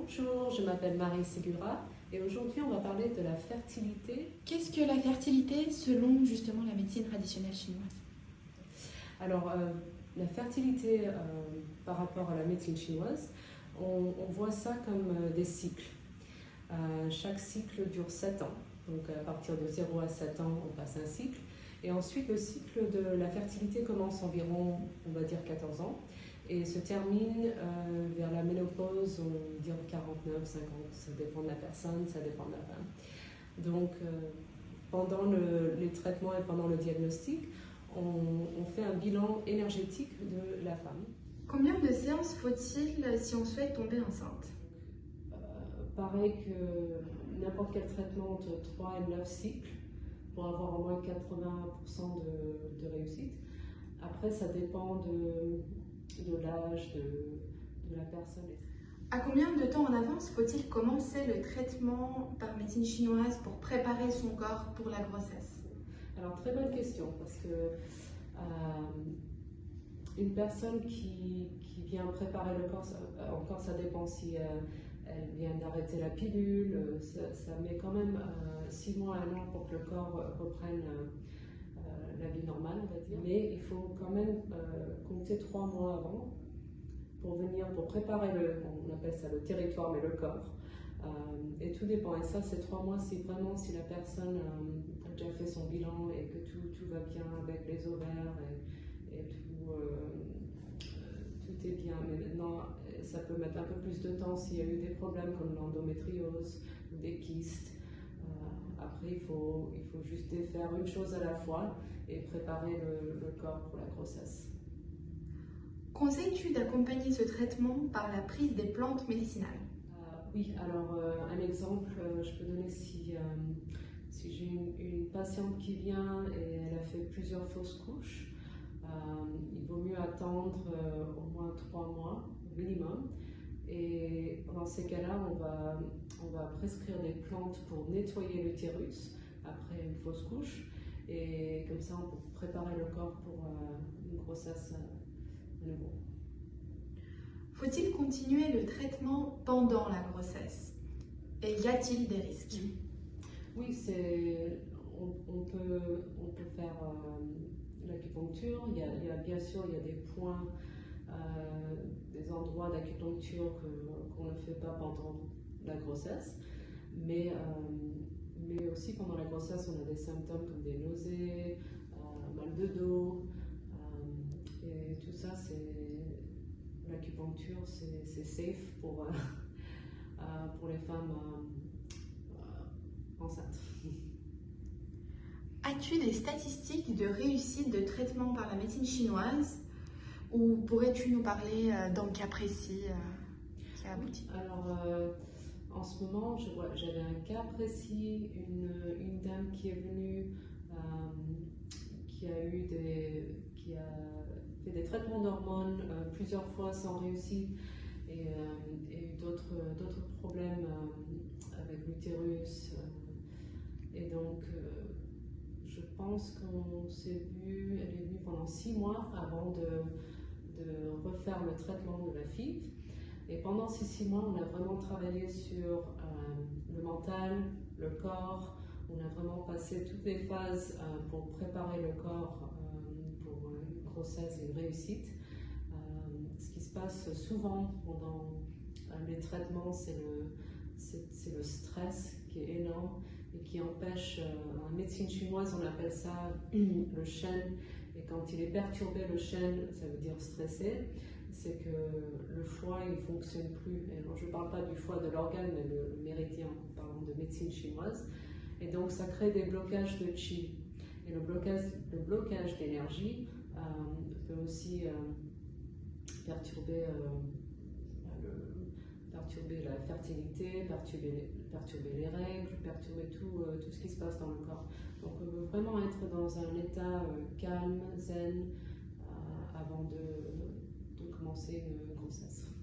Bonjour, je m'appelle Marie Segura et aujourd'hui on va parler de la fertilité. Qu'est-ce que la fertilité selon justement la médecine traditionnelle chinoise? Alors, la fertilité par rapport à la médecine chinoise, on voit ça comme des cycles. Chaque cycle dure 7 ans, donc à partir de 0 à 7 ans on passe un cycle. Et ensuite le cycle de la fertilité commence environ, on va dire 14 ans, et se termine vers la ménopause, on va dire 49, 50, ça dépend de la personne, ça dépend de la femme. Donc pendant les traitements et pendant le diagnostic, on fait un bilan énergétique de la femme. Combien de séances faut-il si on souhaite tomber enceinte? Pareil que n'importe quel traitement, entre 3 et 9 cycles pour avoir au moins 80% de réussite. Après, ça dépend de l'âge de la personne. À combien de temps en avance faut-il commencer le traitement par médecine chinoise pour préparer son corps pour la grossesse? Alors, très bonne question, parce que une personne qui vient préparer le corps, encore ça dépend si elle vient d'arrêter la pilule, ça met quand même 6 mois à 1 an pour que le corps reprenne la vie normale, on va dire. Mais il faut quand même compter 3 mois avant pour préparer on appelle ça le territoire, mais le corps. Et tout dépend. Et ça, c'est 3 mois si la personne a déjà fait son bilan et que tout va bien avec les ovaires et tout est bien. Mais maintenant, ça peut mettre un peu plus de temps s'il y a eu des problèmes comme l'endométriose ou des kystes. Après, il faut juste faire une chose à la fois et préparer le corps pour la grossesse. Conseilles-tu d'accompagner ce traitement par la prise des plantes médicinales? Oui, alors un exemple, je peux donner si j'ai une patiente qui vient et elle a fait plusieurs fausses couches, il vaut mieux attendre au moins 3 mois minimum. Et dans ces cas-là, on va prescrire des plantes pour nettoyer l'utérus après une fausse couche. Et comme ça, on peut préparer le corps pour une grossesse à nouveau. Faut-il continuer le traitement pendant la grossesse? Et y a-t-il des risques? Oui, on peut faire l'acupuncture. Bien sûr, il y a des points, des endroits d'acupuncture qu'on ne fait pas pendant la grossesse. Mais aussi pendant la grossesse, on a des symptômes comme des nausées, mal de dos. Et tout ça, l'acupuncture, c'est safe pour les femmes enceintes. As-tu des statistiques de réussite de traitement par la médecine chinoise? Ou pourrais-tu nous parler d'un cas précis qui a abouti? Alors, en ce moment, j'avais un cas précis, une dame qui est venue, qui a fait des traitements d'hormones plusieurs fois sans réussite et eu d'autres problèmes avec l'utérus. Et donc, je pense qu'on s'est vu, elle est venue pendant 6 mois avant de refaire le traitement de la FIV. Et pendant ces 6 mois, on a vraiment travaillé sur le mental, le corps. On a vraiment passé toutes les phases pour préparer le corps pour une grossesse et une réussite. Ce qui se passe souvent pendant les traitements, c'est le stress qui est énorme et qui empêche, en médecine chinoise, on appelle ça le shen. Et quand il est perturbé, le shen, ça veut dire stressé. C'est que le foie il ne fonctionne plus. Et alors, je ne parle pas du foie de l'organe, mais le méridien, en parlant de médecine chinoise. Et donc, ça crée des blocages de qi. Et le blocage d'énergie peut aussi perturber la fertilité, perturber les règles, perturber tout ce qui se passe dans le corps. Donc, on veut vraiment être dans un état calme, zen, avant de commencer une grossesse.